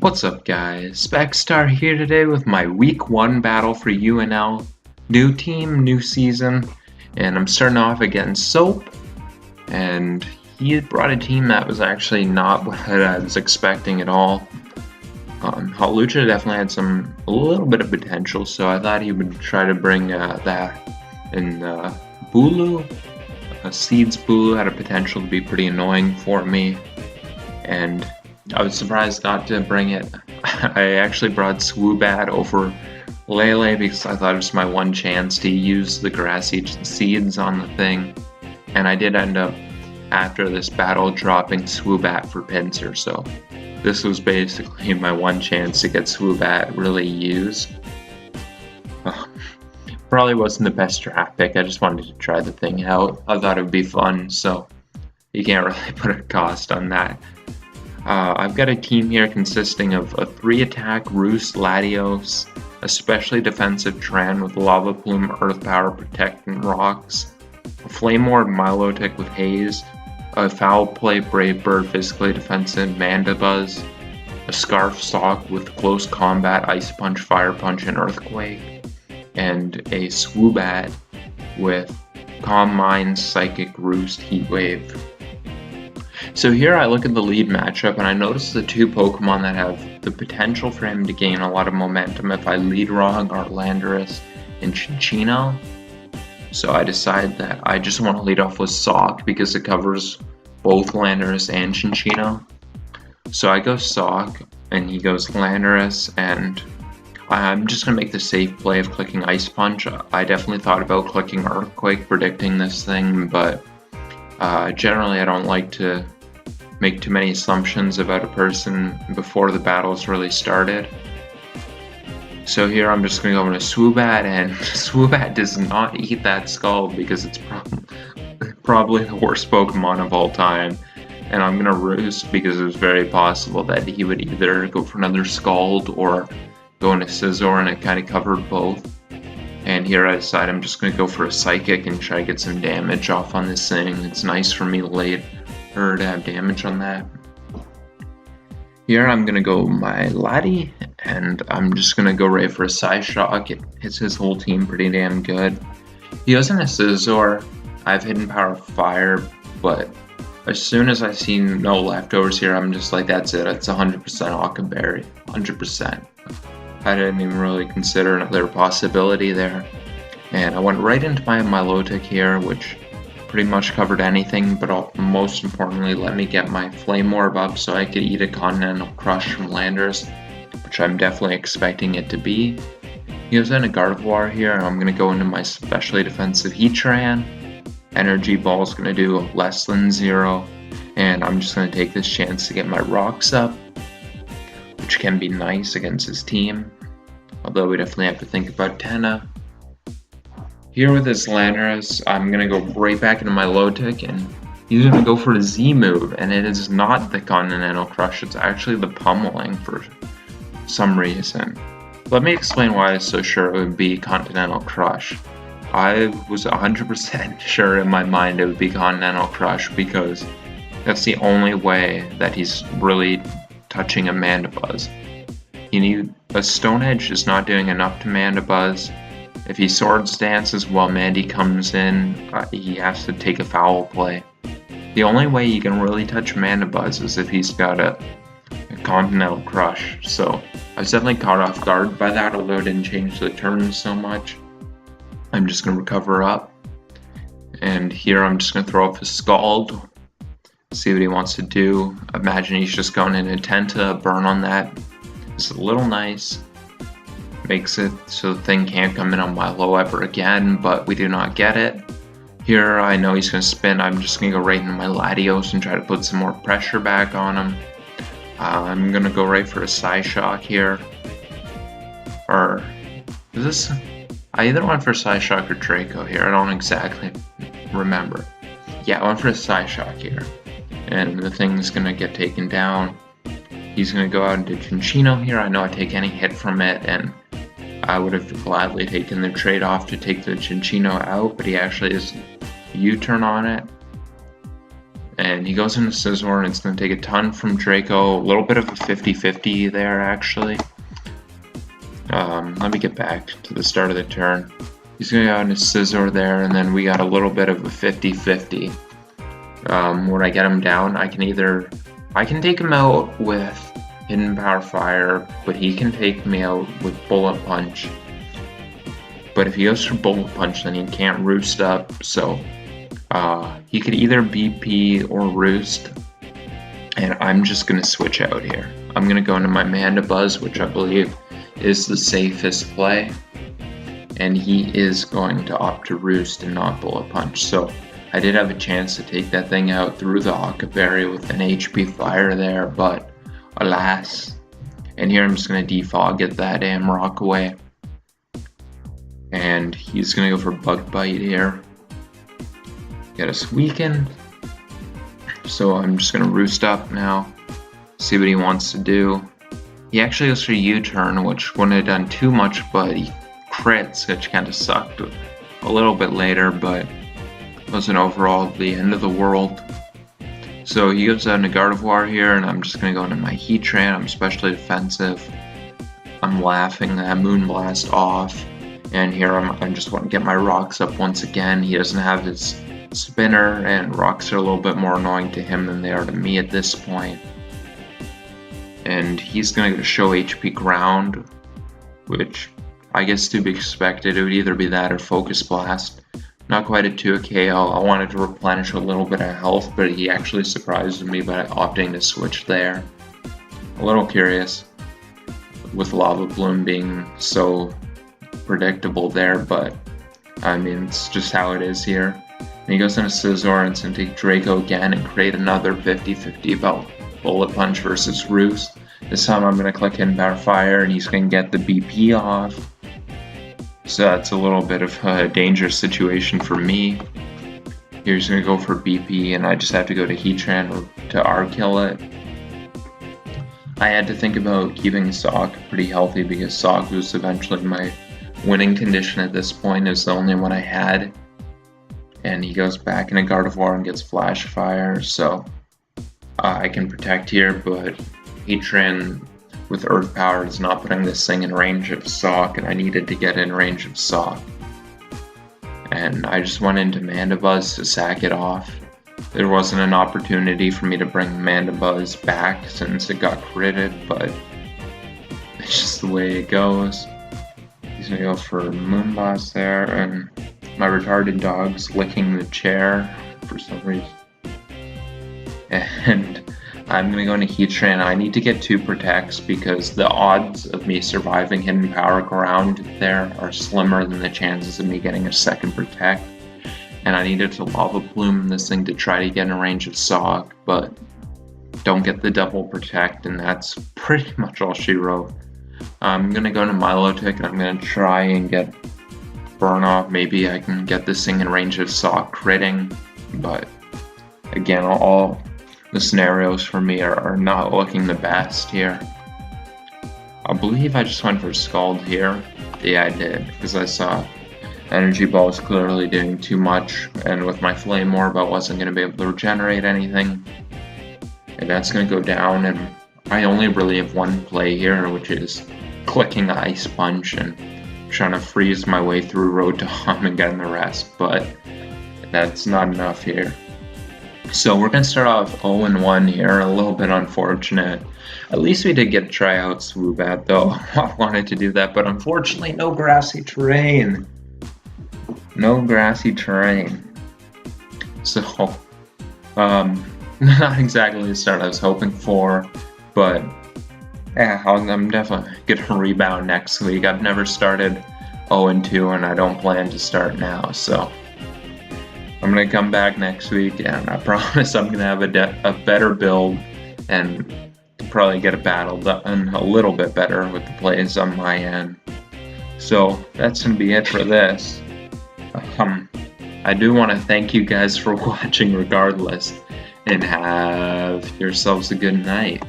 What's up guys, Specstar here today with my week 1 battle for UNL. New team, new season, and I'm starting off against Soap, and he had brought a team that was actually not what I was expecting at all. Halucha definitely had a little bit of potential, so I thought he would try to bring that, and Bulu, Seeds Bulu had a potential to be pretty annoying for me, and I was surprised not to bring it. I actually brought Swoobat over Lele because I thought it was my one chance to use the Grassy seeds on the thing, and I did end up after this battle dropping Swoobat for Pinsir, so this was basically my one chance to get Swoobat really used. Probably wasn't the best draft pick, I just wanted to try the thing out. I thought it would be fun, so you can't really put a cost on that. I've got a team here consisting of a 3-attack Roost Latios, a specially defensive Tran with Lava Plume, Earth Power, Protect, and Rocks, a Flame Ward Milotic with Haze, a Foul Play Brave Bird physically defensive Mandibuzz, a Scarf Sock with Close Combat, Ice Punch, Fire Punch, and Earthquake, and a Swoobat with Calm Mind, Psychic Roost, Heat Wave. So here I look at the lead matchup and I notice the two Pokemon that have the potential for him to gain a lot of momentum if I lead wrong are Landorus and Cinccino. So I decide that I just want to lead off with Sock because it covers both Landorus and Cinccino. So I go Sock and he goes Landorus, and I'm just going to make the safe play of clicking Ice Punch. I definitely thought about clicking Earthquake predicting this thing, but generally I don't like to make too many assumptions about a person before the battle's really started. So here I'm just going to go into Swoobat, and Swoobat does not eat that Skull because it's probably the worst Pokemon of all time. And I'm going to Roost because it was very possible that he would either go for another Scald or go into Scizor, and it kind of covered both. And here I decide I'm just going to go for a Psychic and try to get some damage off on this thing. It's nice for me later to have damage on that. Here I'm going to go my Lati, and I'm just going to go right for a Psyshock. It hits his whole team pretty damn good. He goes in a Scizor. I have Hidden Power Fire, but as soon as I see no leftovers here, I'm just like, that's it. It's 100% Ockenberry. 100%. I didn't even really consider another possibility there. And I went right into my Milotic here, which pretty much covered anything, but most importantly let me get my Flame Orb up so I could eat a Continental Crush from Landorus, which I'm definitely expecting it to be. He goes into Gardevoir here, and I'm going to go into my specially defensive Heatran. Energy Ball is going to do less than 0, and I'm just going to take this chance to get my Rocks up, which can be nice against his team, although we definitely have to think about Tenna. Here with his Landorus, I'm going to go right back into my Milotic, and he's going to go for a Z move, and it is not the Continental Crush, it's actually the Pummeling for some reason. Let me explain why I was so sure it would be Continental Crush. I was 100% sure in my mind it would be Continental Crush because that's the only way that he's really touching a Mandibuzz. A Stone Edge is not doing enough to Mandibuzz. If he Swords Dances while Mandy comes in, he has to take a Foul Play. The only way you can really touch Mandibuzz is if he's got a Continental Crush, so I was definitely caught off guard by that, although it didn't change the turn so much. I'm just going to recover up, and here I'm just going to throw up his Scald, see what he wants to do. Imagine he's just going in a Tenta, burn on that. It's a little nice. Makes it so the thing can't come in on my low ever again, but we do not get it. Here I know he's going to spin. I'm just going to go right into my Latios and try to put some more pressure back on him. I'm going to go right for a Psyshock here. Or is this... I either went for Psyshock or Draco here. I don't exactly remember. Yeah, I went for a Psyshock here. And the thing's going to get taken down. He's going to go out into Cinccino here. I know I take any hit from it, and I would have gladly taken the trade-off to take the Cinccino out, but he actually is U-turn on it. and he goes into Scizor, and it's going to take a ton from Draco. A little bit of a 50-50 there, actually. Let me get back to the start of the turn. He's going to go into Scizor there, and then we got a little bit of a 50-50. When I get him down, I can take him out with Hidden Power Fire, but he can take me out with Bullet Punch. But if he goes for Bullet Punch, then he can't Roost up, so he could either BP or Roost, and I'm just going to switch out here. I'm going to go into my Mandibuzz, which I believe is the safest play, and he is going to opt to Roost and not Bullet Punch, so I did have a chance to take that thing out through the Aqua Berry with an HP Fire there, but alas. And here I'm just going to defog, get that damn rock away. And he's going to go for Bug Bite here. Get us weakened. So I'm just going to Roost up now. See what he wants to do. He actually goes for U-turn, which wouldn't have done too much, but he crits, which kind of sucked a little bit later, but wasn't overall the end of the world. So he goes out into Gardevoir here, and I'm just going to go into my Heatran. I'm especially defensive. I'm laughing that Moonblast off. And here I just want to get my rocks up once again. He doesn't have his spinner, and rocks are a little bit more annoying to him than they are to me at this point. And he's going to go to Show HP Ground, which I guess to be expected. It would either be that or Focus Blast. Not quite a 2K. I wanted to replenish a little bit of health, but he actually surprised me by opting to switch there. A little curious with Lava Bloom being so predictable there, but I mean, it's just how it is here. And he goes into Scizor, and it's going to take Draco again and create another 50-50 about Bullet Punch versus Roost. This time I'm going to click Hidden Power Fire, and he's going to get the BP off. So that's a little bit of a dangerous situation for me. Here he's going to go for BP, and I just have to go to Heatran to R-kill it. I had to think about keeping Sock pretty healthy because Sock was eventually my winning condition at this point. It's the only one I had. And he goes back into Gardevoir and gets Flash Fire, so I can protect here, but Heatran with Earth Power is not putting this thing in range of Sock, and I needed to get in range of Sock. And I just went into Mandibuzz to sack it off. There wasn't an opportunity for me to bring Mandibuzz back since it got critted, but it's just the way it goes. He's gonna go for Moonblast there, and my retarded dog's licking the chair for some reason. And I'm going to go into Heatran. I need to get 2 protects because the odds of me surviving Hidden Power Ground there are slimmer than the chances of me getting a second protect. And I needed to Lava Plume this thing to try to get in range of Sock, but don't get the double protect, and that's pretty much all she wrote. I'm going to go into Milotic, and I'm going to try and get Burn Off. Maybe I can get this thing in range of Sock critting, but again, all the scenarios for me are not looking the best here. I believe I just went for Scald here. Yeah, I did, because I saw Energy Ball was clearly doing too much, and with my Flame Orb I wasn't going to be able to regenerate anything. And that's going to go down, and I only really have one play here, which is clicking Ice Punch and trying to freeze my way through Rotom and getting the rest, but that's not enough here. So we're going to start off 0-1 here, a little bit unfortunate. At least we did get to try out Swoobat, though. I wanted to do that, but unfortunately no grassy terrain. No grassy terrain. So, not exactly the start I was hoping for, but yeah, I'm definitely going to rebound next week. I've never started 0-2, and I don't plan to start now, so I'm going to come back next week, and I promise I'm going to have a better build and probably get a battle done a little bit better with the plays on my end. So that's going to be it for this. I do want to thank you guys for watching regardless, and have yourselves a good night.